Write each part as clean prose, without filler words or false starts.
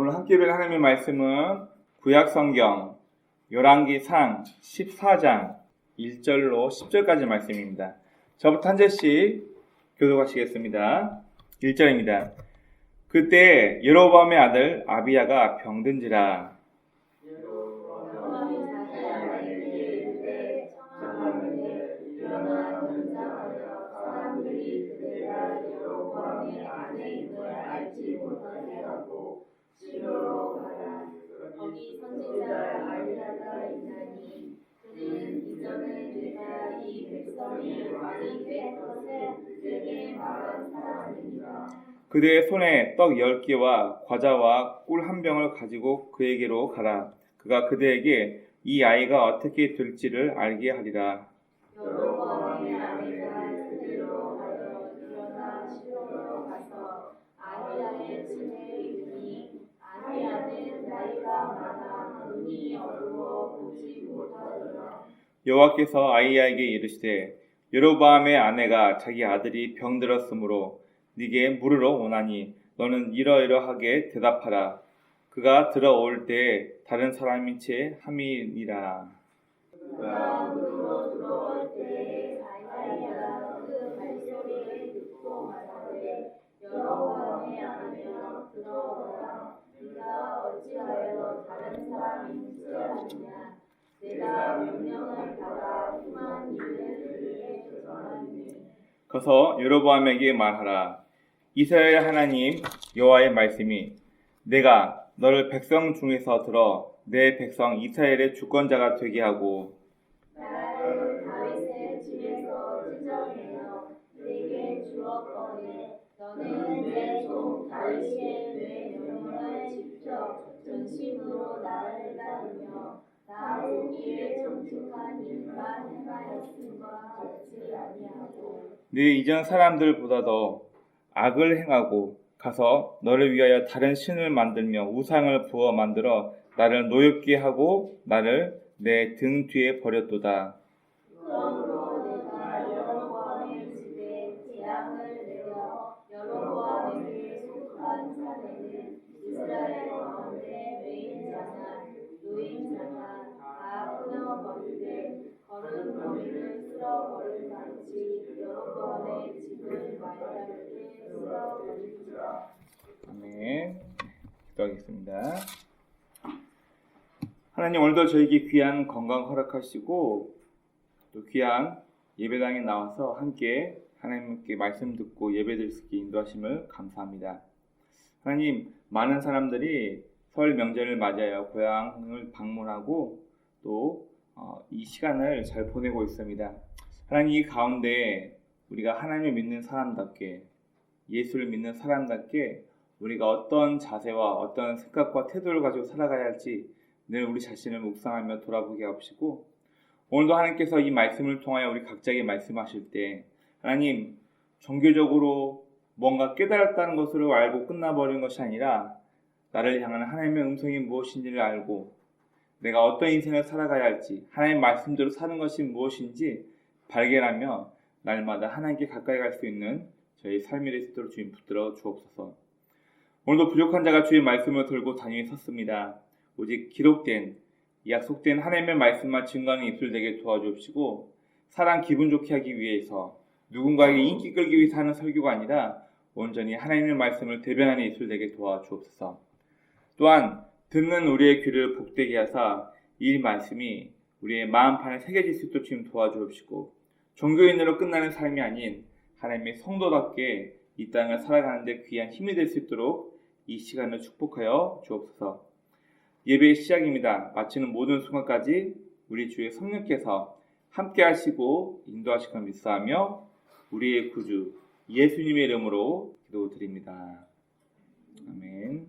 오늘 함께 뵐 하나님의 말씀은 구약성경 열왕기상 14장 1절로 10절까지 말씀입니다. 저부터 한 절씩 교독하시겠습니다. 1절입니다. 그때 여로보암의 아들 아비야가 병든지라. 거기 선지자 아리야가 있나니 그는 이전에 내가 이 백성이 많이 된 것을 그에게 말한 사람이니라. 그대의 손에 떡 10개와 과자와 꿀 한 병을 가지고 그에게로 가라. 그가 그대에게 이 아이가 어떻게 될지를 알게 하리라. 여로보암의 아내가 그대로 하여 일어나 실로로 가서 아히야의 집에 이르니 아히야는 나이가 많아 눈이 어두워 보지 못하더라. 여호와께서 아히야에게 이르시되 여로보암의 아내가 자기 아들이 병들었으므로 네게 물으러 오나니 너는 이러이러하게 대답하라. 그가 들어올 때 다른 사람인 채 함이니라. 그가 물으러 들어올 때 아히야가 그 발소리를 듣고 말하되 여로보암의 아내여 들어오라. 네가 어찌하여 다른 사람인 줄 아느냐. 내가 명령을 받아 hum한 일을 그에게 조정하니. 가서 여로보암에게 말하라. 이스라엘 하나님 여호와의 말씀이 내가 너를 백성 중에서 들어 내 백성 이스라엘의 주권자가 되게 하고 나를 다윗의 집에서 찢어내어 내게 주었거늘 너는 내 종 다윗의 내 명령을 지켜 전심으로 나를 따르며 나 보기에 정직한 일만 행하였음과 같지 아니하고 네 이전 사람들보다도 악을 행하고 가서 너를 위하여 다른 신을 만들며 우상을 부어 만들어 나를 노엽게 하고 나를 내 등 뒤에 버렸도다. 그러므로 내가 여로보암의 집에 재앙을 내려 여로보암에게 속한 산에는 이스라엘 가운데 외인자나 노인자나 다 끊어버리되 거름머리를 쓸어버린 같이 여로보암의 집을 말하게 쓸어버리리라. 아멘. 기도하겠습니다. 하나님 오늘도 저에게 귀한 건강 허락하시고 또 귀한 예배당에 나와서 함께 하나님께 말씀 듣고 예배드릴 수 있게 인도하심을 감사합니다. 하나님 많은 사람들이 설 명절을 맞이하여 고향을 방문하고 또 이 시간을 잘 보내고 있습니다. 하나님 이 가운데 우리가 하나님을 믿는 사람답게 예수를 믿는 사람답게 우리가 어떤 자세와 어떤 생각과 태도를 가지고 살아가야 할지 늘 우리 자신을 묵상하며 돌아보게 하옵시고 오늘도 하나님께서 이 말씀을 통하여 우리 각자에게 말씀하실 때 하나님 종교적으로 뭔가 깨달았다는 것으로 알고 끝나버린 것이 아니라 나를 향한 하나님의 음성이 무엇인지를 알고 내가 어떤 인생을 살아가야 할지 하나님의 말씀대로 사는 것이 무엇인지 발견하며 날마다 하나님께 가까이 갈 수 있는 저희 삶이 될 수 있도록 주님 붙들어 주옵소서. 오늘도 부족한 자가 주의 말씀을 들고 단위에 섰습니다. 오직 기록된 약속된 하나님의 말씀만 증거하는 입술 되게 도와주옵시고 사람 기분 좋게 하기 위해서 누군가에게 인기 끌기 위해서 하는 설교가 아니라 온전히 하나님의 말씀을 대변하는 입술 되게 도와주옵소서. 또한 듣는 우리의 귀를 복되게 하사 이 말씀이 우리의 마음판에 새겨질 수 있도록 주님 도와주옵시고 종교인으로 끝나는 삶이 아닌 하나님의 성도답게 이 땅을 살아가는 데 귀한 힘이 될 수 있도록 이 시간을 축복하여 주옵소서. 예배의 시작입니다. 마치는 모든 순간까지 우리 주의 성령께서 함께 하시고 인도하실 것 믿사하며 우리의 구주 예수님의 이름으로 기도드립니다. 아멘.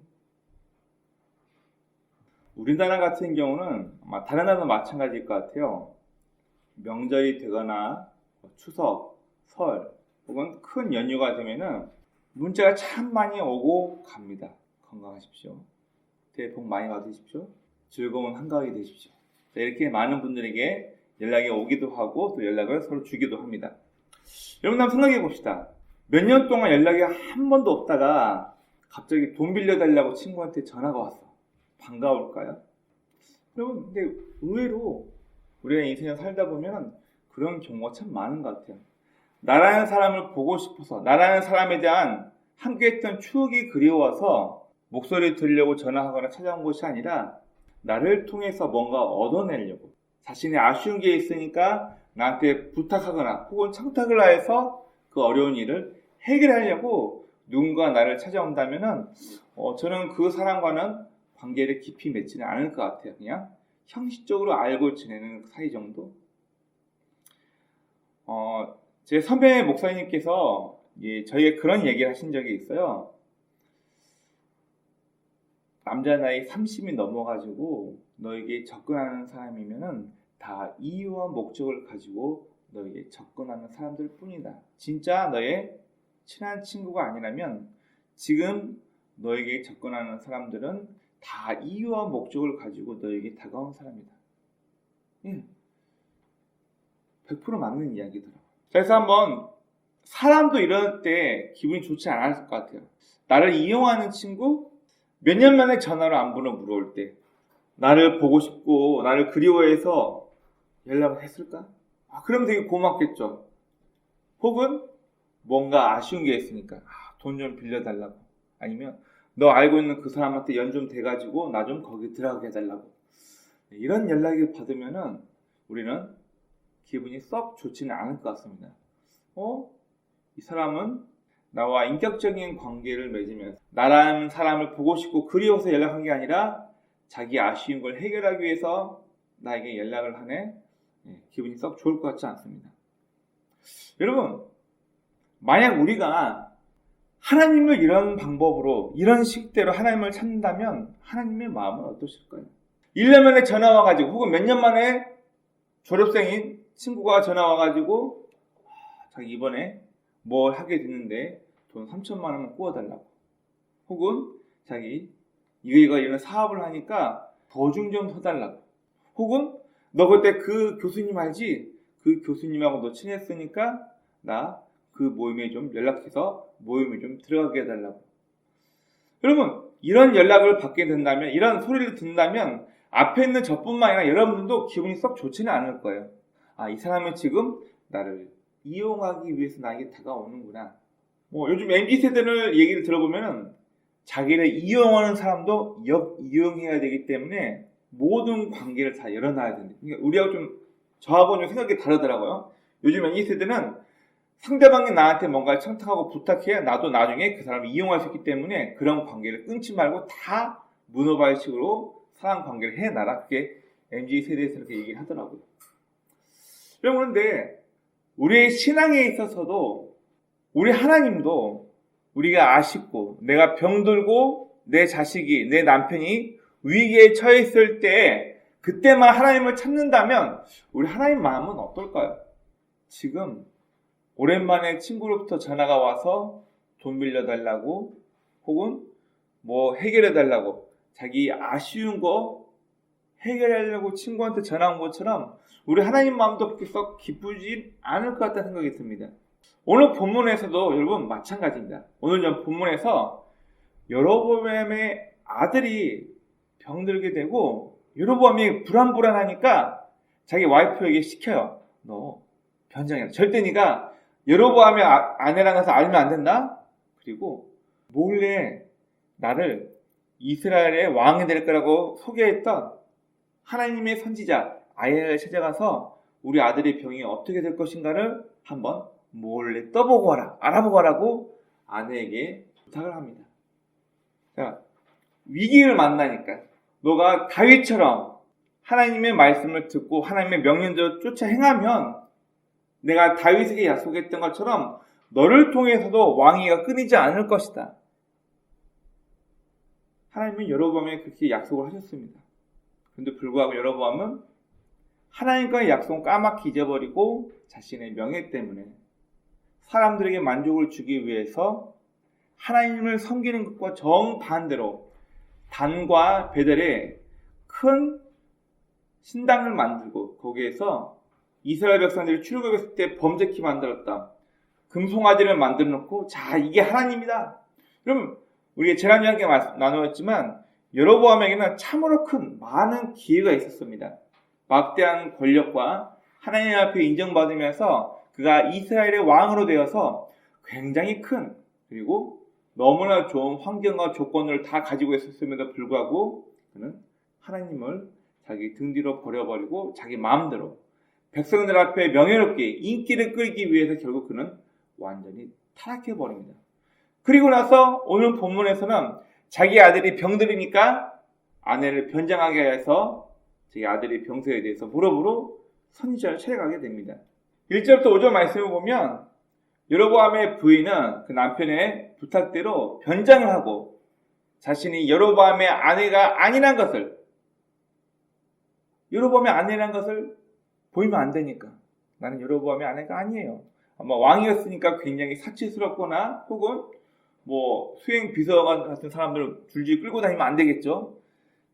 우리나라 같은 경우는 아마 다른 나라도 마찬가지일 것 같아요. 명절이 되거나 추석, 설 혹은 큰 연휴가 되면은 문자가 참 많이 오고 갑니다. 건강하십시오. 새해 복 많이 받으십시오. 즐거운 한가위 되십시오. 이렇게 많은 분들에게 연락이 오기도 하고 또 연락을 서로 주기도 합니다. 여러분 한번 생각해 봅시다. 몇 년 동안 연락이 한 번도 없다가 갑자기 돈 빌려달라고 친구한테 전화가 왔어. 반가울까요? 여러분, 근데 의외로 우리가 인생을 살다 보면 그런 경우가 참 많은 것 같아요. 나라는 사람을 보고 싶어서, 나라는 사람에 대한 함께했던 추억이 그리워서 목소리 들으려고 전화하거나 찾아온 것이 아니라 나를 통해서 뭔가 얻어내려고, 자신의 아쉬운 게 있으니까 나한테 부탁하거나 혹은 청탁을 하여서 그 어려운 일을 해결하려고 누군가 나를 찾아온다면은 저는 그 사람과는 관계를 깊이 맺지는 않을 것 같아요. 그냥 형식적으로 알고 지내는 사이 정도. 제 선배 목사님께서 저희에게 그런 얘기를 하신 적이 있어요. 남자 나이 30이 넘어가지고 너에게 접근하는 사람이면은 다 이유와 목적을 가지고 너에게 접근하는 사람들 뿐이다. 진짜 너의 친한 친구가 아니라면 지금 너에게 접근하는 사람들은 다 이유와 목적을 가지고 너에게 다가온 사람이다. 100% 맞는 이야기더라고요. 그래서 한번 사람도 이럴 때 기분이 좋지 않았을 것 같아요. 나를 이용하는 친구, 몇 년 만에 전화로 안부를 물어올 때 나를 보고 싶고 나를 그리워해서 연락을 했을까? 그럼 되게 고맙겠죠. 혹은 뭔가 아쉬운 게 있으니까 돈 좀 빌려달라고, 아니면 너 알고 있는 그 사람한테 연 좀 돼가지고 나 좀 거기 들어가게 해달라고, 이런 연락을 받으면은 우리는 기분이 썩 좋지는 않을 것 같습니다. 이 사람은 나와 인격적인 관계를 맺으면서 나라는 사람을 보고 싶고 그리워서 연락한 게 아니라 자기 아쉬운 걸 해결하기 위해서 나에게 연락을 하네. 기분이 썩 좋을 것 같지 않습니다. 여러분, 만약 우리가 하나님을 이런 방법으로, 이런 식대로 하나님을 찾는다면 하나님의 마음은 어떠실까요? 1년 만에 전화 와가지고, 혹은 몇 년 만에 졸업생인 친구가 전화 와가지고 자기 이번에 뭘 하게 됐는데 돈 3천만 원만 구워달라고, 혹은 자기 이거 이런 사업을 하니까 보증 좀 서달라고, 혹은 너 그때 그 교수님 알지? 그 교수님하고 너 친했으니까 나 그 모임에 좀 연락해서 모임에 좀 들어가게 해달라고. 여러분, 이런 연락을 받게 된다면, 이런 소리를 듣는다면 앞에 있는 저뿐만 아니라 여러분들도 기분이 썩 좋지는 않을 거예요. 이 사람은 지금 나를 이용하기 위해서 나에게 다가오는구나. 요즘 MZ세대를 얘기를 들어보면은 자기를 이용하는 사람도 이용해야 되기 때문에 모든 관계를 다 열어놔야 된다. 그러니까 우리하고 저하고는 좀 생각이 다르더라고요. 요즘 MZ세대는 상대방이 나한테 뭔가 청탁하고 부탁해야 나도 나중에 그 사람을 이용할 수 있기 때문에 그런 관계를 끊지 말고 다 문어발식으로 사람 관계를 해놔라. 그게 MZ세대에서 이렇게 얘기를 하더라고요. 그런데 우리의 신앙에 있어서도 우리 하나님도 우리가 아쉽고 내가 병들고 내 자식이, 내 남편이 위기에 처했을 때 그때만 하나님을 찾는다면 우리 하나님 마음은 어떨까요? 지금 오랜만에 친구로부터 전화가 와서 돈 빌려달라고, 혹은 뭐 해결해달라고, 자기 아쉬운 거 해결하려고 친구한테 전화 온 것처럼 우리 하나님 마음도 그렇게 썩 기쁘지 않을 것 같다는 생각이 듭니다. 오늘 본문에서도 여러분 마찬가지입니다. 오늘 본문에서 여로보암의 아들이 병들게 되고 여로보암이 불안하니까 자기 와이프에게 시켜요. 너 변장해라. 절대 네가 여로보암의 아내랑 가서 알면 안 된다. 그리고 몰래 나를 이스라엘의 왕이 될 거라고 소개했던 하나님의 선지자 아야를 찾아가서 우리 아들의 병이 어떻게 될 것인가를 한번 몰래 떠보고 와라, 알아보고 와라고 아내에게 부탁을 합니다. 자, 위기를 만나니까 너가 다윗처럼 하나님의 말씀을 듣고 하나님의 명령대로 쫓아 행하면 내가 다윗에게 약속했던 것처럼 너를 통해서도 왕위가 끊이지 않을 것이다. 하나님은 여로보암에게 그렇게 약속을 하셨습니다. 그런데 불구하고 여로보암은 하나님과의 약속을 까맣게 잊어버리고 자신의 명예 때문에 사람들에게 만족을 주기 위해서 하나님을 섬기는 것과 정반대로 단과 베델에 큰 신당을 만들고 거기에서 이스라엘 백성들이 출애굽했을 때 범죄케 만들었다. 금송아지를 만들어 놓고 자 이게 하나님이다. 그럼 우리가 지난주에 함께 나누었지만 여로보암에게는 참으로 큰 많은 기회가 있었습니다. 막대한 권력과 하나님 앞에 인정받으면서 그가 이스라엘의 왕으로 되어서 굉장히 큰 그리고 너무나 좋은 환경과 조건을 다 가지고 있었음에도 불구하고 그는 하나님을 자기 등 뒤로 버려버리고 자기 마음대로 백성들 앞에 명예롭게 인기를 끌기 위해서 결국 그는 완전히 타락해버립니다. 그리고 나서 오늘 본문에서는 자기 아들이 병들으니까 아내를 변장하게 해서 자기 아들의 병세에 대해서 물어보러 선지자를 찾아가게 됩니다. 1절부터 5절 말씀을 보면 여로보암의 부인은 그 남편의 부탁대로 변장을 하고 자신이 여로보암의 아내가 아니란 것을 여로보암의 아내란 것을 보이면 안 되니까 나는 여로보암의 아내가 아니에요. 아마 왕이었으니까 굉장히 사치스럽거나 혹은 수행 비서관 같은 사람들을 줄줄이 끌고 다니면 안 되겠죠.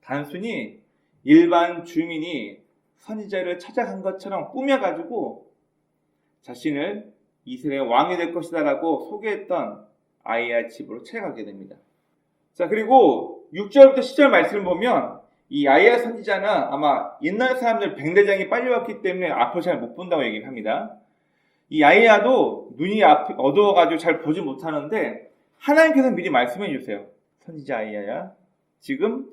단순히 일반 주민이 선지자를 찾아간 것처럼 꾸며가지고 자신을 이스라엘 왕이 될 것이다라고 소개했던 아이야 집으로 찾아가게 됩니다. 자, 그리고 6절부터 10절 말씀을 보면 이 아이야 선지자는 아마 옛날 사람들 백내장이 빨리 왔기 때문에 앞을 잘 못 본다고 얘기를 합니다. 이 아이야도 눈이 어두워가지고 잘 보지 못하는데 하나님께서 미리 말씀해 주세요. 선지자 아이야야, 지금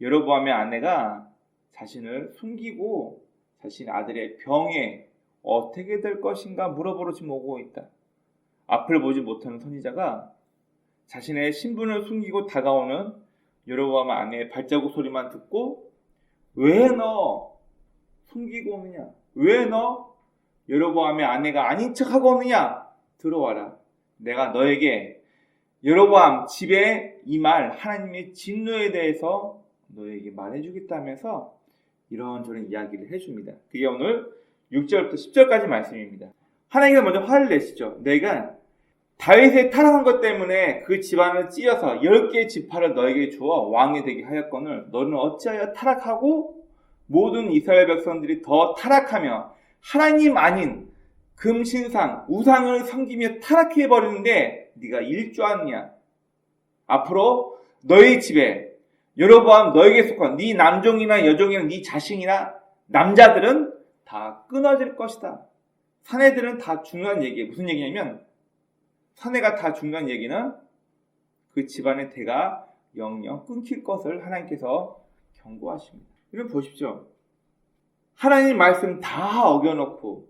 여로보암의 아내가 자신을 숨기고 자신 아들의 병에 어떻게 될 것인가 물어보러 지금 오고 있다. 앞을 보지 못하는 선지자가 자신의 신분을 숨기고 다가오는 여로보암 아내의 발자국 소리만 듣고 왜 너 숨기고 오느냐? 왜 너 여로보암의 아내가 아닌 척하고 오느냐? 들어와라. 내가 너에게 여로보암 집에 이 말 하나님의 진노에 대해서 너에게 말해주겠다면서 이런저런 이야기를 해줍니다. 그게 오늘 6절부터 10절까지 말씀입니다. 하나님께서 먼저 화를 내시죠. 내가 다윗의 타락한 것 때문에 그 집안을 찢어서 10개의 지파를 너에게 주어 왕이 되게 하였거늘 너는 어찌하여 타락하고 모든 이스라엘 백성들이 더 타락하며 하나님 아닌 금신상 우상을 섬기며 타락해버리는데 네가 일조하느냐. 앞으로 너희 집에 여로보암 너에게 속한 네 남종이나 여종이나 네 자식이나 남자들은 다 끊어질 것이다. 사내들은 다 중요한 얘기예요. 무슨 얘기냐면 사내가 다 중요한 얘기는 그 집안의 대가 영영 끊길 것을 하나님께서 경고하십니다. 이런 보십시오. 하나님 말씀 다 어겨놓고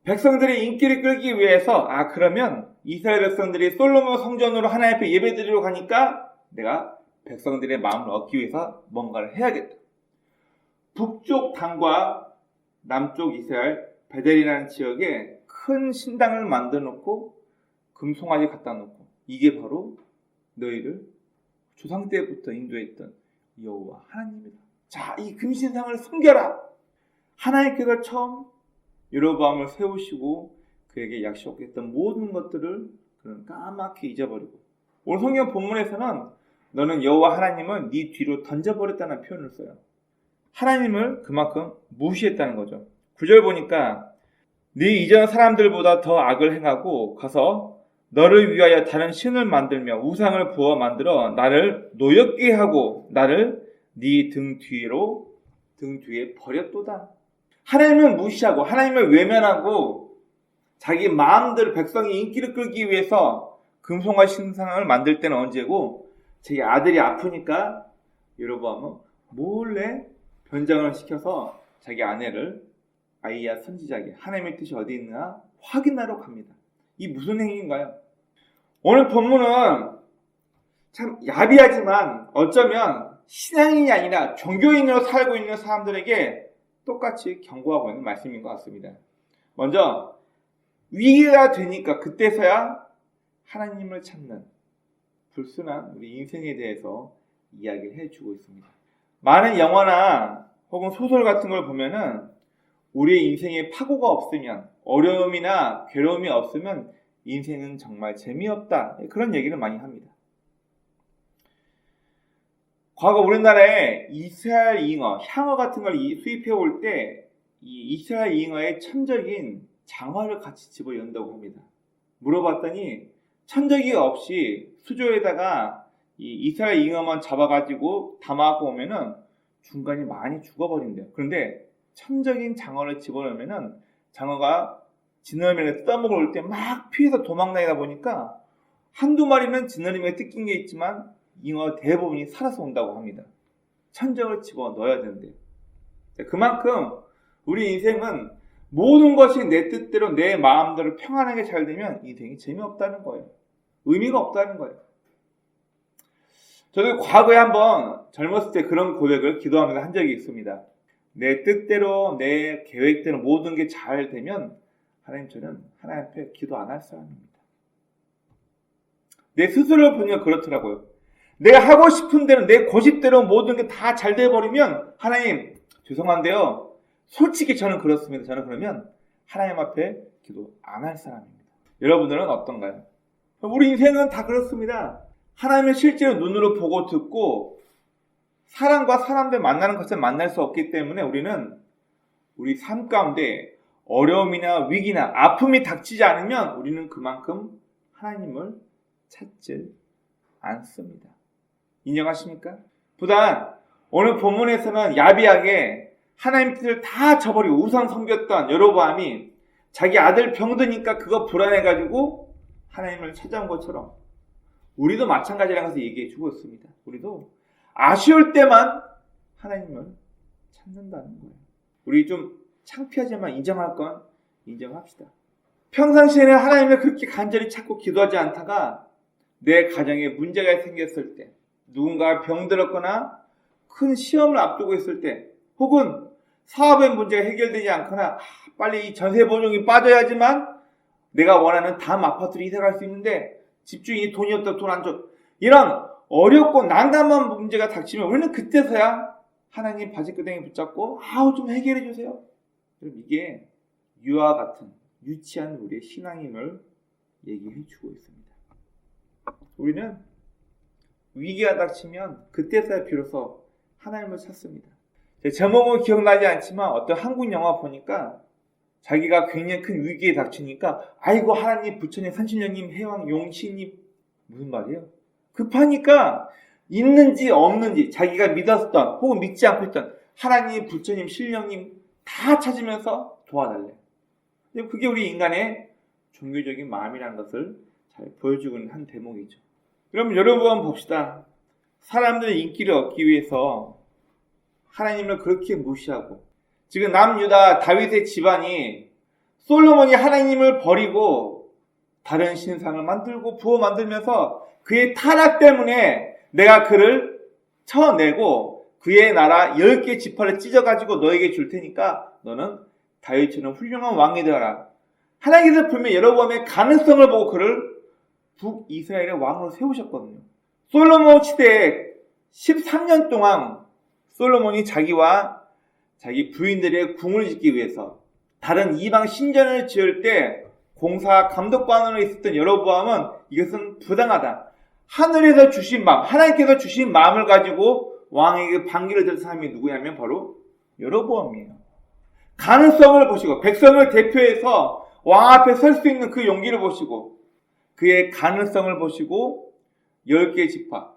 백성들의 인기를 끌기 위해서 그러면 이스라엘 백성들이 솔로몬 성전으로 하나님 앞에 예배드리러 가니까 내가 백성들의 마음을 얻기 위해서 뭔가를 해야겠다. 북쪽 당과 남쪽 이스라엘 베델이라는 지역에 큰 신당을 만들어 놓고 금송아지 갖다 놓고 이게 바로 너희를 조상 때부터 인도했던 여호와 하나님이다. 자, 이 금신상을 숨겨라. 하나님께서 처음 여로보암을 세우시고 그에게 약속했던 모든 것들을 그는 까맣게 잊어버리고 오늘 성경 본문에서는 너는 여호와 하나님은 네 뒤로 던져버렸다는 표현을 써요. 하나님을 그만큼 무시했다는 거죠. 9절 보니까 네 이전 사람들보다 더 악을 행하고 가서 너를 위하여 다른 신을 만들며 우상을 부어 만들어 나를 노엽게 하고 나를 네 등 뒤에 버렸도다. 하나님을 무시하고 하나님을 외면하고 자기 마음대로 백성의 인기를 끌기 위해서 금송아지 신상을 만들 때는 언제고 자기 아들이 아프니까 여로보암은 몰래 변장을 시켜서 자기 아내를 아이야 선지자에게 하나님의 뜻이 어디 있나 확인하러 갑니다. 이 무슨 행위인가요? 오늘 본문은 참 야비하지만 어쩌면 신앙인이 아니라 종교인으로 살고 있는 사람들에게 똑같이 경고하고 있는 말씀인 것 같습니다. 먼저 위기가 되니까 그때서야 하나님을 찾는 불순한 우리 인생에 대해서 이야기를 해주고 있습니다. 많은 영화나 혹은 소설 같은 걸 보면은 우리의 인생에 파고가 없으면 어려움이나 괴로움이 없으면 인생은 정말 재미없다. 그런 얘기를 많이 합니다. 과거 우리나라에 이스라엘 잉어, 향어 같은 걸 수입해 올 때 이 이스라엘 잉어의 천적인 장화를 같이 집어연다고 합니다. 물어봤더니 천적이 없이 수조에다가 이 이스라엘 잉어만 잡아가지고 담아갖고 오면은 중간이 많이 죽어버린대요. 그런데 천적인 장어를 집어넣으면은 장어가 지느러미를 뜯어먹을 때 막 피해서 도망다니다 보니까 한두 마리는 지느러미에 뜯긴 게 있지만 잉어 대부분이 살아서 온다고 합니다. 천적을 집어넣어야 되는데요. 그만큼 우리 인생은 모든 것이 내 뜻대로 내 마음대로 평안하게 잘 되면 인생이 재미없다는 거예요. 의미가 없다는 거예요. 저도 과거에 한번 젊었을 때 그런 고백을 기도하면서 한 적이 있습니다. 내 뜻대로 내 계획대로 모든 게 잘 되면 하나님, 저는 하나님 앞에 기도 안 할 사람입니다. 내 스스로를 보니까 그렇더라고요. 내가 하고 싶은 대로 내 고집대로 모든 게 다 잘 돼버리면 하나님 죄송한데요, 솔직히 저는 그렇습니다. 저는 그러면 하나님 앞에 기도 안 할 사람입니다. 여러분들은 어떤가요? 우리 인생은 다 그렇습니다. 하나님을 실제로 눈으로 보고 듣고 사람과 사람들 만나는 것을 만날 수 없기 때문에 우리는 우리 삶 가운데 어려움이나 위기나 아픔이 닥치지 않으면 우리는 그만큼 하나님을 찾지 않습니다. 인정하십니까? 부단 오늘 본문에서는 야비하게 하나님 뜻을 다 저버리고 우상 섬겼던 여로보암이 자기 아들 병드니까 그거 불안해가지고 하나님을 찾아온 것처럼 우리도 마찬가지라는 것을 얘기해 주고 있습니다. 우리도 아쉬울 때만 하나님을 찾는다는 거예요. 우리 좀 창피하지만 인정할 건 인정합시다. 평상시에는 하나님을 그렇게 간절히 찾고 기도하지 않다가 내 가정에 문제가 생겼을 때, 누군가 병들었거나 큰 시험을 앞두고 있을 때, 혹은 사업의 문제가 해결되지 않거나 빨리 이 전세 보증이 빠져야지만 내가 원하는 다음 아파트로 이사 갈 수 있는데 집주인이 돈이 없다, 돈 안 줘. 이런 어렵고 난감한 문제가 닥치면 우리는 그때서야 하나님 바지끄댕이 붙잡고 좀 해결해 주세요. 이게 유아와 같은 유치한 우리의 신앙임을 얘기해 주고 있습니다. 우리는 위기가 닥치면 그때서야 비로소 하나님을 찾습니다. 제 제목은 기억나지 않지만 어떤 한국 영화 보니까 자기가 굉장히 큰 위기에 닥치니까 아이고 하나님, 부처님, 산신령님, 해왕, 용신님, 무슨 말이에요? 급하니까 있는지 없는지 자기가 믿었던 혹은 믿지 않고 있던 하나님, 부처님, 신령님 다 찾으면서 도와달래. 그게 우리 인간의 종교적인 마음이라는 것을 잘 보여주고 있는 한 대목이죠. 그럼 여러분 봅시다. 사람들의 인기를 얻기 위해서 하나님을 그렇게 무시하고, 지금 남유다 다윗의 집안이 솔로몬이 하나님을 버리고 다른 신상을 만들고 부어 만들면서 그의 타락 때문에 내가 그를 쳐내고 그의 나라 10개 지파를 찢어가지고 너에게 줄 테니까 너는 다윗처럼 훌륭한 왕이 되어라. 하나님께서 분명히 여로보암의 가능성을 보고 그를 북이스라엘의 왕으로 세우셨거든요. 솔로몬 시대에 13년 동안 솔로몬이 자기와 자기 부인들의 궁을 짓기 위해서 다른 이방 신전을 지을 때 공사 감독관으로 있었던 여로보암은 이것은 부당하다. 하늘에서 주신 마음, 하나님께서 주신 마음을 가지고 왕에게 반기를 들 사람이 누구냐면 바로 여로보암이에요. 가능성을 보시고 백성을 대표해서 왕 앞에 설 수 있는 그 용기를 보시고 그의 가능성을 보시고 10개 지파,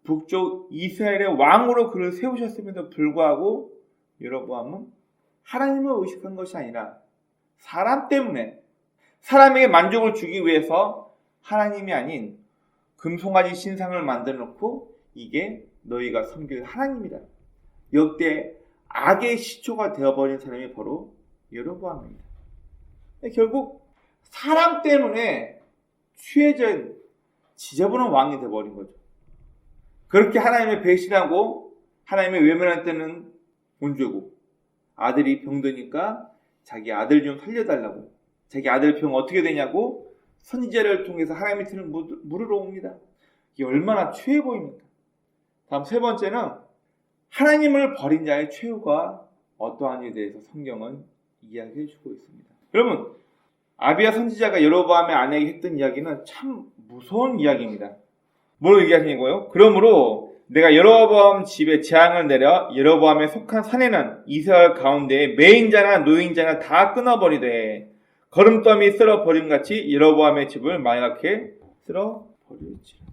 북쪽 이스라엘의 왕으로 그를 세우셨음에도 불구하고 여로보암은 하나님을 의식한 것이 아니라 사람 때문에 사람에게 만족을 주기 위해서 하나님이 아닌 금송아지 신상을 만들어 놓고 이게 너희가 섬길 하나님이다. 역대 악의 시초가 되어버린 사람이 바로 여로보암입니다. 결국 사람 때문에 취해진 지저분한 왕이 되어버린 거죠. 그렇게 하나님을 배신하고 하나님의 외면할 때는 온죄고, 아들이 병드니까 자기 아들 좀 살려달라고, 자기 아들 병 어떻게 되냐고 선지자를 통해서 하나님의 뜻을 물으러 옵니다. 이게 얼마나 취해 보입니까? 다음 세 번째는 하나님을 버린 자의 최후가 어떠한지에 대해서 성경은 이야기해 주고 있습니다. 여러분, 아비야 선지자가 여로보암의 아내에게 했던 이야기는 참 무서운 이야기입니다. 뭘 얘기하시냐고요? 그러므로 내가 여로보암 집에 재앙을 내려 여로보암에 속한 산에는 이스라엘 가운데 매인자나 노인자나 다 끊어버리되 걸음더미 쓸어버림같이 여로보암의 집을 망하게 쓸어버릴지라.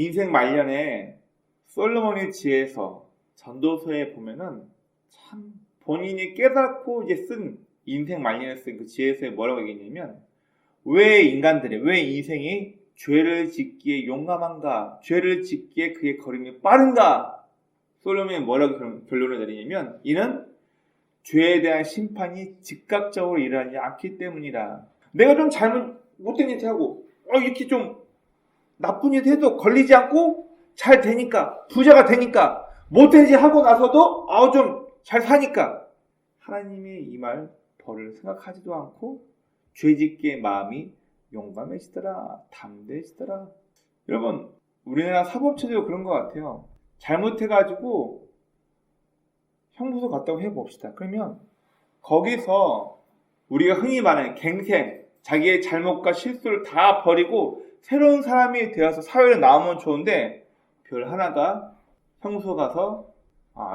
인생 말년에 솔로몬의 지혜서 전도서에 보면은 참 본인이 깨닫고 이제 쓴 인생 말년에 쓴 그 지혜서에 뭐라고 얘기했냐면 왜 인생이 죄를 짓기에 용감한가, 죄를 짓기에 그의 걸음이 빠른가. 솔로몬이 뭐라고 결론을 내리냐면 이는 죄에 대한 심판이 즉각적으로 일어나지 않기 때문이라. 내가 좀 못된 짓 하고 이렇게 좀 나쁜 짓 해도 걸리지 않고 잘 되니까, 부자가 되니까, 못된 짓 하고 나서도 좀 잘 사니까 하나님의 이 말 벌을 생각하지도 않고 죄짓기에 마음이 용감해지더라, 담대해지더라. 여러분, 우리나라 사법체도 그런 것 같아요. 잘못해가지고 형무소 갔다고 해봅시다. 그러면 거기서 우리가 흔히 말하는 갱생, 자기의 잘못과 실수를 다 버리고 새로운 사람이 되어서 사회로 나오면 좋은데 별 하나가 형무소 가서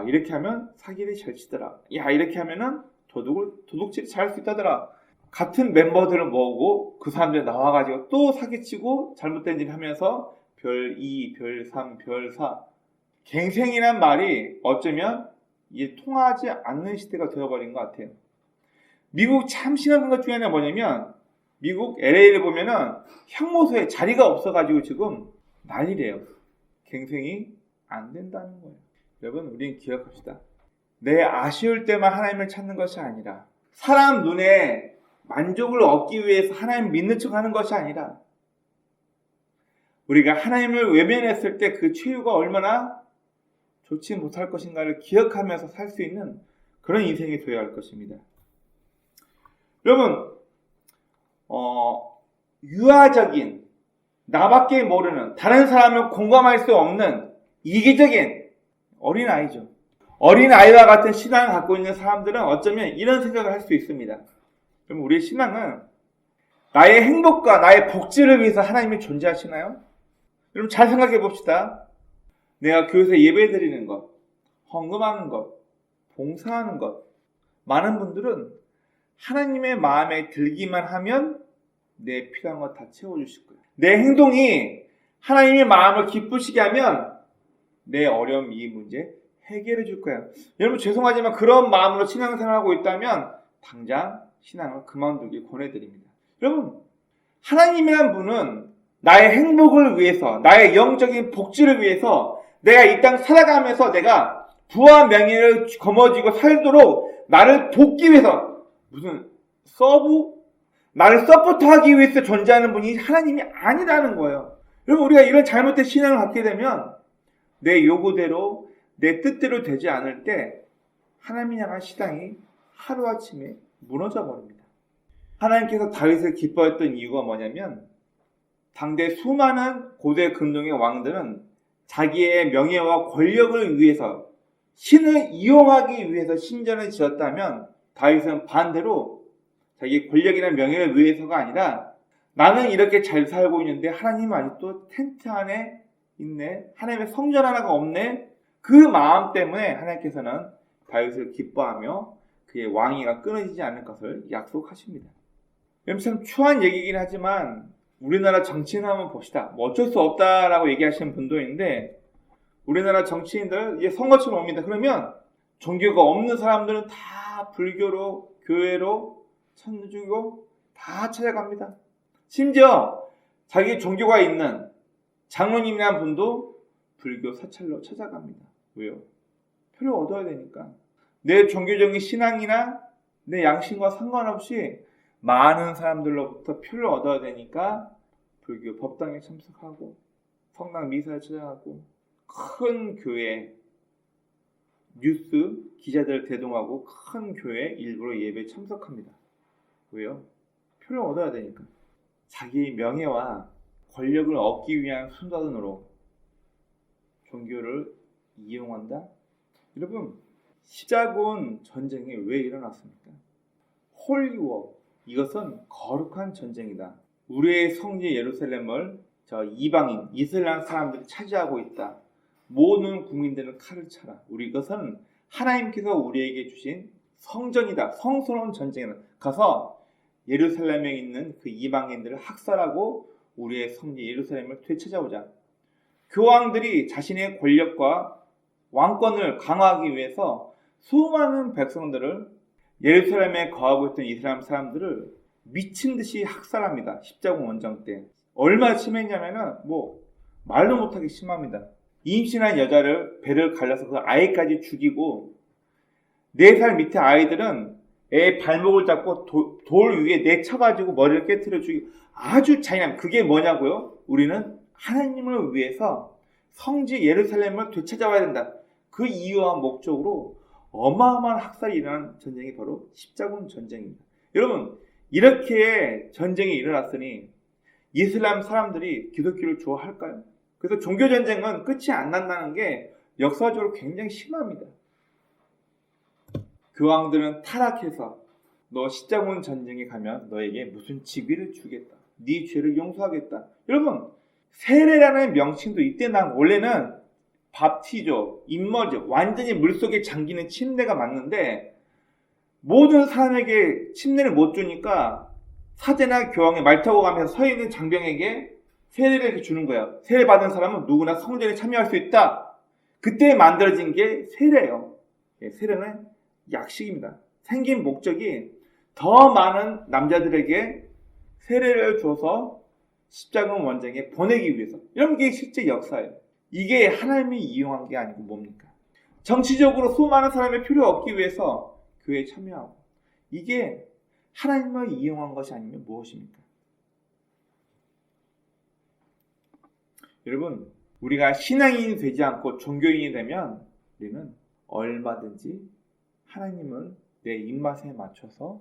이렇게 하면 사기를 잘 치더라. 이렇게 하면은 도둑질이 잘 할 수 있다더라. 같은 멤버들을 모으고 그 사람들이 나와가지고 또 사기치고 잘못된 일 하면서 별 2, 별 3, 별 4. 갱생이란 말이 어쩌면 이게 통하지 않는 시대가 되어버린 것 같아요. 미국 참 심각한 것 중에 하나가 뭐냐면 미국 LA를 보면은 형무소에 자리가 없어가지고 지금 난리래요. 갱생이 안 된다는 거예요. 여러분, 우리는 기억합시다. 내 아쉬울 때만 하나님을 찾는 것이 아니라 사람 눈에 만족을 얻기 위해서 하나님 믿는 척 하는 것이 아니라 우리가 하나님을 외면했을 때 그 최후가 얼마나 좋지 못할 것인가를 기억하면서 살 수 있는 그런 인생이 되어야 할 것입니다. 여러분, 유아적인, 나밖에 모르는, 다른 사람을 공감할 수 없는 이기적인 어린아이죠. 어린아이와 같은 신앙을 갖고 있는 사람들은 어쩌면 이런 생각을 할 수 있습니다. 그럼 우리의 신앙은 나의 행복과 나의 복지를 위해서 하나님이 존재하시나요? 여러분 잘 생각해 봅시다. 내가 교회에서 예배 드리는 것, 헌금하는 것, 봉사하는 것, 많은 분들은 하나님의 마음에 들기만 하면 내 필요한 것 다 채워주실 거예요. 내 행동이 하나님의 마음을 기쁘시게 하면 내 어려움, 이 문제 해결해 줄 거예요. 여러분 죄송하지만 그런 마음으로 신앙생활하고 있다면 당장 신앙을 그만두길 권해드립니다. 여러분, 하나님이란 분은 나의 행복을 위해서, 나의 영적인 복지를 위해서 내가 이 땅 살아가면서 내가 부와 명예를 거머쥐고 살도록 나를 돕기 위해서 무슨 나를 서포트하기 위해서 존재하는 분이 하나님이 아니라는 거예요. 여러분 우리가 이런 잘못된 신앙을 갖게 되면 내 요구대로 내 뜻대로 되지 않을 때 하나님을 향한 신앙이 하루아침에 무너져 버립니다. 하나님께서 다윗을 기뻐했던 이유가 뭐냐면 당대 수많은 고대 근동의 왕들은 자기의 명예와 권력을 위해서 신을 이용하기 위해서 신전을 지었다면 다윗은 반대로 자기 권력이나 명예를 위해서가 아니라 나는 이렇게 잘 살고 있는데 하나님 아직도 텐트 안에 있네, 하나님의 성전 하나가 없네, 그 마음 때문에 하나님께서는 다윗을 기뻐하며 그의 왕위가 끊어지지 않을 것을 약속하십니다. 참 추한 얘기긴 하지만 우리나라 정치인 한번 봅시다. 어쩔 수 없다라고 얘기하시는 분도 있는데 우리나라 정치인들 이제 선거처럼 옵니다. 그러면 종교가 없는 사람들은 다 불교로, 교회로, 천주교 다 찾아갑니다. 심지어 자기 종교가 있는 장로님이라는 분도 불교 사찰로 찾아갑니다. 왜요? 표를 얻어야 되니까. 내 종교적인 신앙이나 내 양심과 상관없이 많은 사람들로부터 표를 얻어야 되니까 불교 법당에 참석하고 성당 미사에 찾아가고 큰 교회 뉴스 기자들 대동하고 큰 교회 일부러 예배에 참석합니다. 왜요? 표를 얻어야 되니까. 자기 명예와 권력을 얻기 위한 수단으로 종교를 이용한다? 여러분, 시작은 전쟁이 왜 일어났습니까? 홀리워, 이것은 거룩한 전쟁이다. 우리의 성지 예루살렘을 저 이방인, 이슬람 사람들이 차지하고 있다. 모든 국민들은 칼을 차라. 이것은 하나님께서 우리에게 주신 성전이다. 성스러운 전쟁이다. 가서 예루살렘에 있는 그 이방인들을 학살하고 우리의 성지 예루살렘을 되찾아오자. 교황들이 자신의 권력과 왕권을 강화하기 위해서 수많은 백성들을 예루살렘에 거하고 있던 이스라엘 사람들을 미친 듯이 학살합니다. 십자군 원정 때. 얼마나 심했냐면은 말도 못하게 심합니다. 임신한 여자를 배를 갈라서 그 아이까지 죽이고 4살 밑에 아이들은 애 발목을 잡고 돌 위에 내쳐가지고 머리를 깨트려 죽이고 아주 잔인함. 그게 뭐냐고요? 우리는 하나님을 위해서 성지 예루살렘을 되찾아와야 된다. 그 이유와 목적으로 어마어마한 학살이 일어난 전쟁이 바로 십자군 전쟁입니다. 여러분, 이렇게 전쟁이 일어났으니 이슬람 사람들이 기독교를 좋아할까요? 그래서 종교전쟁은 끝이 안 난다는 게 역사적으로 굉장히 심합니다. 교황들은 타락해서 너 십자군 전쟁에 가면 너에게 무슨 직위를 주겠다. 네 죄를 용서하겠다. 여러분, 세례라는 명칭도 이때 원래는 밥티죠, 임머죠, 완전히 물속에 잠기는 침례가 맞는데 모든 사람에게 침례를 못 주니까 사제나 교황이 말 타고 가면서 서 있는 장병에게 세례를 이렇게 주는 거예요. 세례 받은 사람은 누구나 성전에 참여할 수 있다. 그때 만들어진 게 세례예요. 세례는 약식입니다. 생긴 목적이 더 많은 남자들에게 세례를 줘서 십자군 원정에 보내기 위해서. 이런 게 실제 역사예요. 이게 하나님이 이용한 게 아니고 뭡니까? 정치적으로 수많은 사람의 필요 얻기 위해서 교회에 참여하고. 이게 하나님을 이용한 것이 아니면 무엇입니까? 여러분, 우리가 신앙인이 되지 않고 종교인이 되면 우리는 얼마든지 하나님을 내 입맛에 맞춰서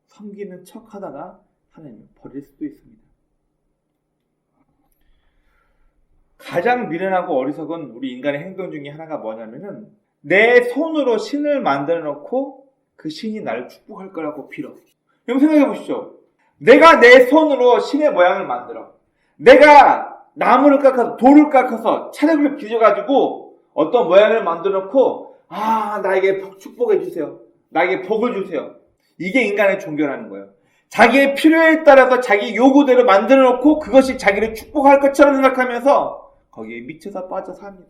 섬기는 척 하다가 하나님을 버릴 수도 있습니다. 가장 미련하고 어리석은 우리 인간의 행동 중에 하나가 뭐냐면은 내 손으로 신을 만들어 놓고 그 신이 나를 축복할 거라고 빌어. 여러분 생각해 보시죠. 내가 내 손으로 신의 모양을 만들어. 내가 나무를 깎아서 돌을 깎아서 차력을 빚어가지고 어떤 모양을 만들어 놓고 나에게 축복해 주세요. 나에게 복을 주세요. 이게 인간의 종교라는 거예요. 자기의 필요에 따라서 자기 요구대로 만들어 놓고 그것이 자기를 축복할 것처럼 생각하면서 거기에 미쳐서 빠져 삽니다.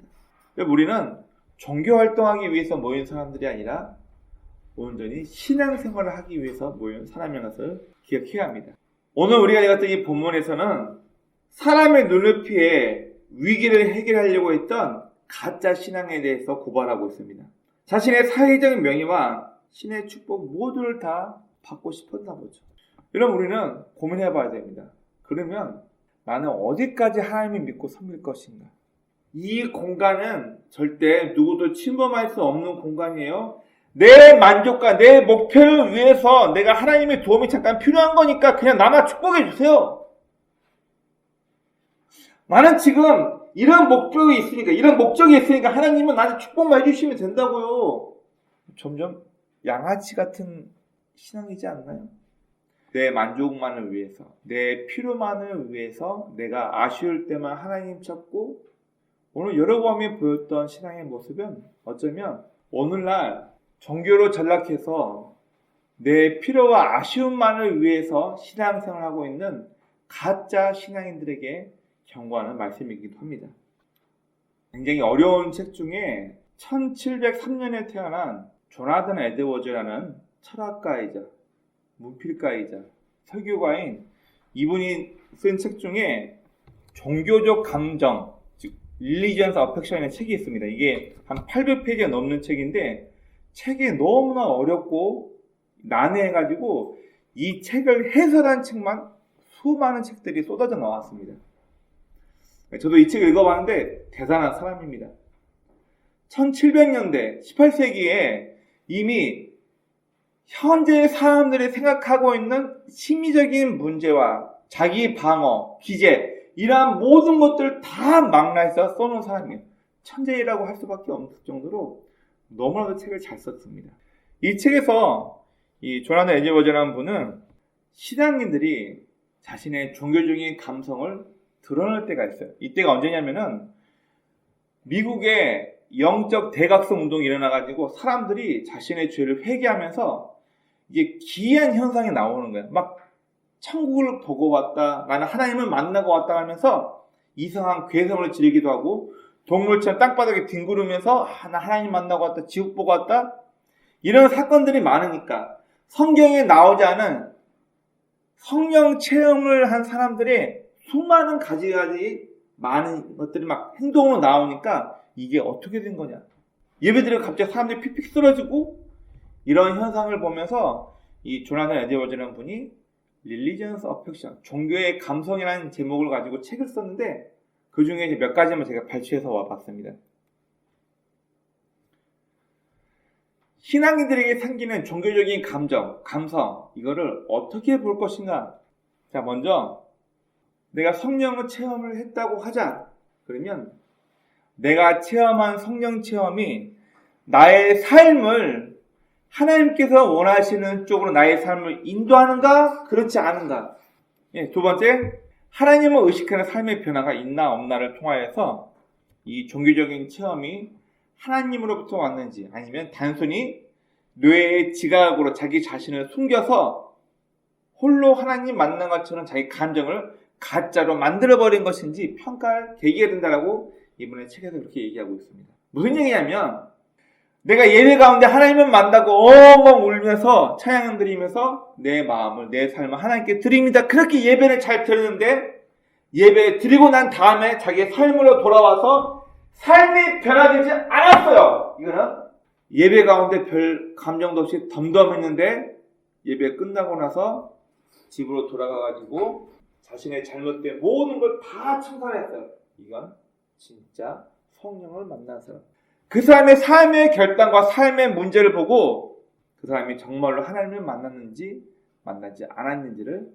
우리는 종교 활동하기 위해서 모인 사람들이 아니라 온전히 신앙생활을 하기 위해서 모인 사람인 것을 기억해야 합니다. 오늘 우리가 읽었던 이 본문에서는 사람의 눈높이에 위기를 해결하려고 했던 가짜 신앙에 대해서 고발하고 있습니다. 자신의 사회적 명예와 신의 축복 모두를 다 받고 싶었나 보죠. 여러분, 우리는 고민해 봐야 됩니다. 그러면 나는 어디까지 하나님을 믿고 섬길 것인가? 이 공간은 절대 누구도 침범할 수 없는 공간이에요. 내 만족과 내 목표를 위해서 내가 하나님의 도움이 잠깐 필요한 거니까 그냥 나만 축복해 주세요. 나는 지금 이런 목적이 있으니까 하나님은 나한테 축복만 해주시면 된다고요. 점점 양아치 같은 신앙이지 않나요? 내 만족만을 위해서, 내 필요만을 위해서 내가 아쉬울 때만 하나님 찾고, 오늘 여러분이 보였던 신앙의 모습은 어쩌면 오늘날 종교로 전락해서 내 필요와 아쉬움만을 위해서 신앙생활을 하고 있는 가짜 신앙인들에게 경고하는 말씀이기도 합니다. 굉장히 어려운 책 중에 1703년에 태어난 조나단 에드워즈라는 철학가이자 문필가이자 설교가인 이분이 쓴 책 중에 종교적 감정, 즉 Religions of Affection이라는 책이 있습니다. 이게 한 800페이지가 넘는 책인데 책이 너무나 어렵고 난해해가지고 이 책을 해설한 책만 수많은 책들이 쏟아져 나왔습니다. 저도 이 책을 읽어봤는데 대단한 사람입니다. 1700년대 18세기에 이미 현재 사람들이 생각하고 있는 심리적인 문제와 자기 방어, 기재 이러한 모든 것들을 다 망라해서 써놓은 사람이에요. 천재라고 할 수밖에 없을 정도로 너무나도 책을 잘 썼습니다. 이 책에서 이 조나단 에드워즈라는 분은 신앙인들이 자신의 종교적인 감성을 드러낼 때가 있어요. 이때가 언제냐면은 미국의 영적 대각성 운동이 일어나가지고 사람들이 자신의 죄를 회개하면서 이게 기이한 현상이 나오는 거예요. 막 천국을 보고 왔다, 나는 하나님을 만나고 왔다 하면서 이상한 괴성을 지르기도 하고 동물처럼 땅바닥에 뒹구르면서 나 하나님 만나고 왔다, 지옥 보고 왔다, 이런 사건들이 많으니까 성경에 나오지 않은 성령 체험을 한 사람들의 수많은 가지 많은 것들이 막 행동으로 나오니까 이게 어떻게 된 거냐. 예배드리고 갑자기 사람들이 픽픽 쓰러지고 이런 현상을 보면서 이 조나단 에드워즈라는 분이 Religions Affection, 종교의 감성이라는 제목을 가지고 책을 썼는데 그 중에 이제 몇 가지만 제가 발췌해서 와봤습니다. 신앙인들에게 생기는 종교적인 감성, 이거를 어떻게 볼 것인가? 자, 먼저 내가 성령을 체험을 했다고 하자. 그러면 내가 체험한 성령 체험이 나의 삶을 하나님께서 원하시는 쪽으로 나의 삶을 인도하는가, 그렇지 않은가. 두 번째, 하나님을 의식하는 삶의 변화가 있나 없나를 통하여서 이 종교적인 체험이 하나님으로부터 왔는지, 아니면 단순히 뇌의 지각으로 자기 자신을 숨겨서 홀로 하나님 만난 것처럼 자기 감정을 가짜로 만들어버린 것인지 평가할 계기가 된다라고 이번에 책에서 그렇게 얘기하고 있습니다. 무슨 얘기냐면, 내가 예배 가운데 하나님을 만나고 엉엉 울면서 찬양 드리면서 내 마음을, 내 삶을 하나님께 드립니다. 그렇게 예배를 잘 드리는데 예배 드리고 난 다음에 자기의 삶으로 돌아와서 삶이 변화되지 않았어요. 이거는 예배 가운데 별 감정도 없이 덤덤했는데 예배 끝나고 나서 집으로 돌아가가지고 자신의 잘못된 모든 걸 다 청산했어요. 이건 진짜 성령을 만난 사람. 그 사람의 삶의 결단과 삶의 문제를 보고 그 사람이 정말로 하나님을 만났는지 만나지 않았는지를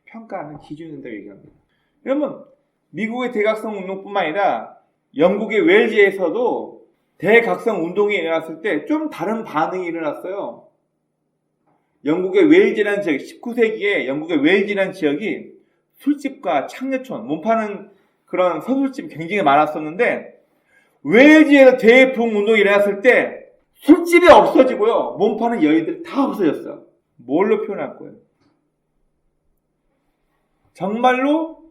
평가하는 기준이 된다고 얘기합니다. 여러분, 미국의 대각성 운동뿐만 아니라 영국의 웨일즈에서도 대각성 운동이 일어났을 때 좀 다른 반응이 일어났어요. 영국의 웨일즈라는 지역, 19세기에 영국의 웨일즈라는 지역이 술집과 창녀촌, 몸 파는 그런 서술집이 굉장히 많았었는데 웨일즈에서 대부흥운동이 일어났을 때 술집이 없어지고요. 몸 파는 여인들이 다 없어졌어요. 뭘로 표현할 거예요? 정말로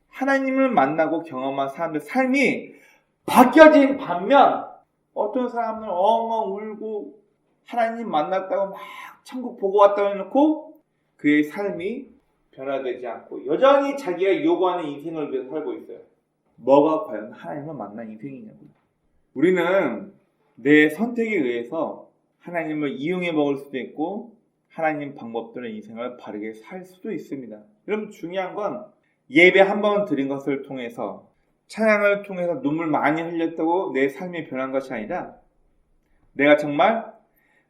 하나님을 만나고 경험한 사람들 삶이 바뀌어진 반면 어떤 사람은 엉엉 울고 하나님 만났다고 막 천국 보고 왔다고 해놓고 그의 삶이 변화되지 않고 여전히 자기가 요구하는 인생을 위해서 살고 있어요. 뭐가 과연 하나님을 만난 인생이냐고요. 우리는 내 선택에 의해서 하나님을 이용해 먹을 수도 있고 하나님 방법대로 인생을 바르게 살 수도 있습니다. 여러분, 중요한 건 예배 한 번 드린 것을 통해서 찬양을 통해서 눈물 많이 흘렸다고 내 삶이 변한 것이 아니라 내가 정말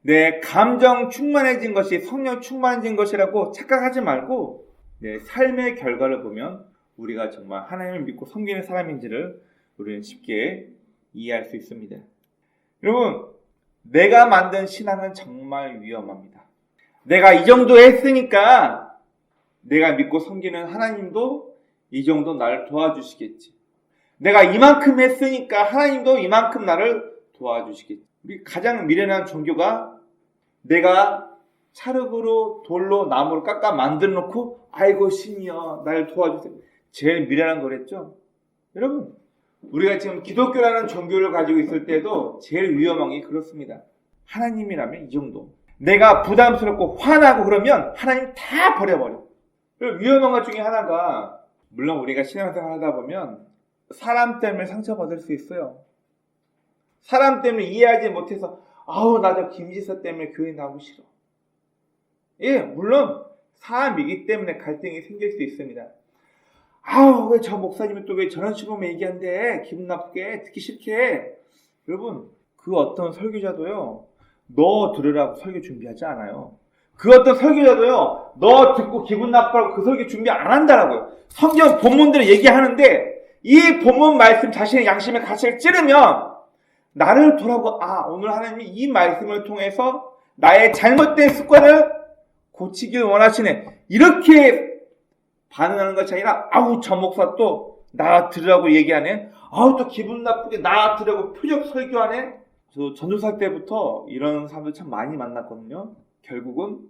내 감정 충만해진 것이 성령 충만해진 것이라고 착각하지 말고 내 삶의 결과를 보면 우리가 정말 하나님을 믿고 섬기는 사람인지를 우리는 쉽게 이해할 수 있습니다. 여러분, 내가 만든 신앙은 정말 위험합니다. 내가 이 정도 했으니까 내가 믿고 섬기는 하나님도 이 정도 나를 도와주시겠지. 내가 이만큼 했으니까 하나님도 이만큼 나를 도와주시겠지. 우리 가장 미련한 종교가 내가 찰흙으로 돌로 나무를 깎아 만들어 놓고 아이고 신이여 나를 도와주세요. 제일 미련한 거랬죠. 여러분, 우리가 지금 기독교라는 종교를 가지고 있을 때도 제일 위험한 게 그렇습니다. 하나님이라면 이 정도. 내가 부담스럽고 화나고 그러면 하나님 다 버려버려. 위험한 것 중에 하나가, 물론 우리가 신앙생활 하다 보면 사람 때문에 상처받을 수 있어요. 사람 때문에 이해하지 못해서 아우 나 저 김지서 때문에 교회 나오기 싫어. 예, 물론 사람이기 때문에 갈등이 생길 수 있습니다. 아우 왜 저 목사님은 또 왜 저런 식으로 얘기한대, 기분 나쁘게, 듣기 싫게. 여러분, 그 어떤 설교자도요 너 들으라고 설교 준비하지 않아요. 그 어떤 설교자도요 너 듣고 기분 나쁘라고 그 설교 준비 안 한다라고요. 성경 본문들을 얘기하는데 이 본문 말씀 자신의 양심의 가치를 찌르면 나를 돌아보고 오늘 하나님이 이 말씀을 통해서 나의 잘못된 습관을 고치길 원하시네, 이렇게 반응하는 것이 아니라 아우 저 목사 또 나 들으라고 얘기하네, 아우 또 기분 나쁘게 나 들으라고 표적 설교하네. 저 전도사 때부터 이런 사람들 참 많이 만났거든요. 결국은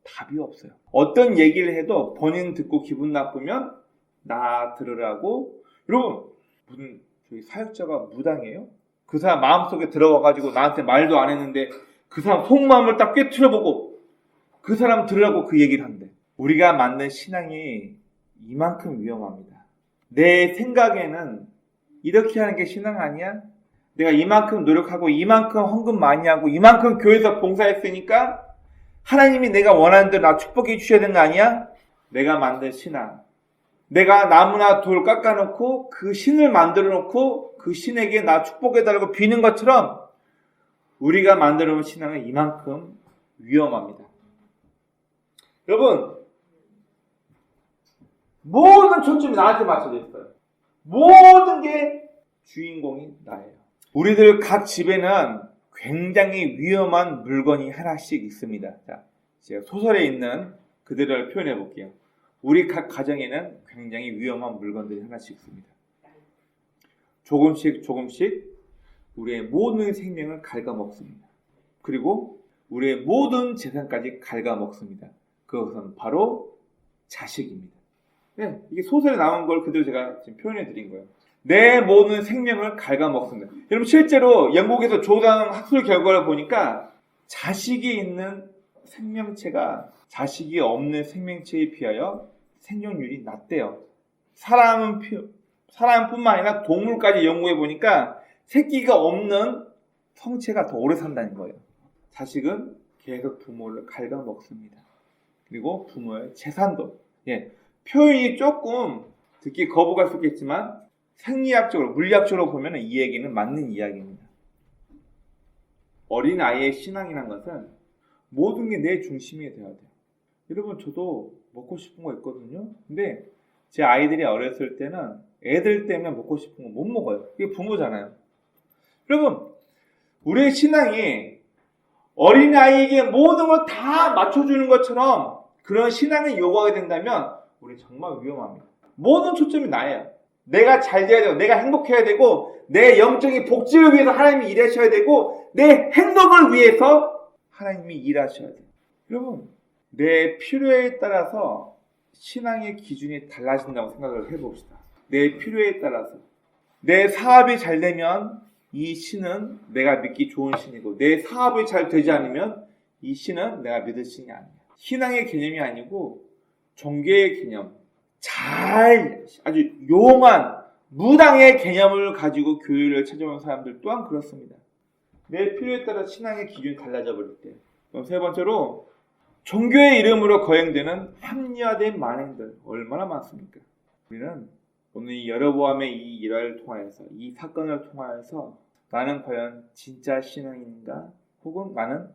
답이 없어요. 어떤 얘기를 해도 본인 듣고 기분 나쁘면 나 들으라고 여러분, 무슨 저희 사역자가 무당이에요? 그 사람 마음속에 들어와가지고 나한테 말도 안 했는데 그 사람 속마음을 딱 꿰뚫어보고 그 사람 들으라고 그 얘기를 한대. 우리가 만든 신앙이 이만큼 위험합니다. 내 생각에는 이렇게 하는 게 신앙 아니야? 내가 이만큼 노력하고 이만큼 헌금 많이 하고 이만큼 교회에서 봉사했으니까 하나님이 내가 원하는 대로 나 축복해 주셔야 되는 거 아니야? 내가 만든 신앙, 내가 나무나 돌 깎아놓고 그 신을 만들어 놓고 그 신에게 나 축복해달라고 비는 것처럼 우리가 만들어 놓은 신앙은 이만큼 위험합니다. 여러분, 모든 초점이 나한테 맞춰져 있어요. 모든 게 주인공이 나예요. 우리들 각 집에는 굉장히 위험한 물건이 하나씩 있습니다. 자, 제가 소설에 있는 그대로 표현해 볼게요. 우리 각 가정에는 굉장히 위험한 물건들이 하나씩 있습니다. 조금씩 우리의 모든 생명을 갉아먹습니다. 그리고 우리의 모든 재산까지 갉아먹습니다. 그것은 바로 자식입니다. 네, 이게 소설에 나온 걸 그대로 제가 지금 표현해 드린 거예요. 내 모든 생명을 갉아먹습니다. 여러분, 실제로 영국에서 조사한 학술 결과를 보니까 자식이 있는 생명체가 자식이 없는 생명체에 비하여 생존율이 낮대요. 사람뿐만 아니라 동물까지 연구해 보니까 새끼가 없는 성체가 더 오래 산다는 거예요. 자식은 계속 부모를 갉아먹습니다. 그리고 부모의 재산도, 표현이 조금 듣기 거부갈 수 있겠지만 생리학적으로, 물리학적으로 보면 이 얘기는 맞는 이야기입니다. 어린아이의 신앙이란 것은 모든 게 내 중심이 되어야 돼요. 여러분, 저도 먹고 싶은 거 있거든요. 근데 제 아이들이 어렸을 때는 애들 때문에 먹고 싶은 거 못 먹어요. 그게 부모잖아요. 여러분, 우리의 신앙이 어린아이에게 모든 걸 다 맞춰주는 것처럼 그런 신앙을 요구하게 된다면 우리 정말 위험합니다. 모든 초점이 나예요. 내가 잘 돼야 되고, 내가 행복해야 되고, 내 영적인 복지를 위해서 하나님이 일하셔야 되고, 내 행복을 위해서 하나님이 일하셔야 돼요. 여러분, 내 필요에 따라서 신앙의 기준이 달라진다고 생각을 해봅시다. 내 필요에 따라서. 내 사업이 잘 되면 이 신은 내가 믿기 좋은 신이고, 내 사업이 잘 되지 않으면 이 신은 내가 믿을 신이 아니야. 신앙의 개념이 아니고 종교의 개념, 아주 용한 무당의 개념을 가지고 교회를 찾아오는 사람들 또한 그렇습니다. 내 필요에 따라 신앙의 기준이 달라져 버릴 때. 그럼 세 번째로, 종교의 이름으로 거행되는 합리화된 만행들 얼마나 많습니까? 우리는 오늘 이 여러보암의 이 일화를 통하여서, 이 사건을 통하여서 나는 과연 진짜 신앙인가 혹은 나는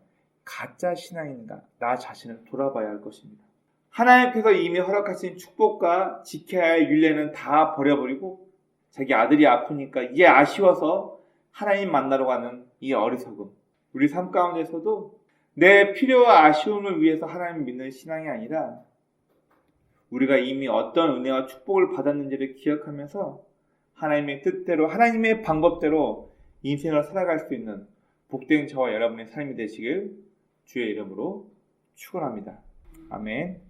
가짜 신앙인가, 나 자신을 돌아봐야 할 것입니다. 하나님께서 이미 허락하신 축복과 지켜야 할 율례는 다 버려버리고 자기 아들이 아프니까 이게 아쉬워서 하나님 만나러 가는 이 어리석음. 우리 삶 가운데서도 내 필요와 아쉬움을 위해서 하나님 믿는 신앙이 아니라 우리가 이미 어떤 은혜와 축복을 받았는지를 기억하면서 하나님의 뜻대로, 하나님의 방법대로 인생을 살아갈 수 있는 복된 저와 여러분의 삶이 되시길 주의 이름으로 축원합니다. 아멘.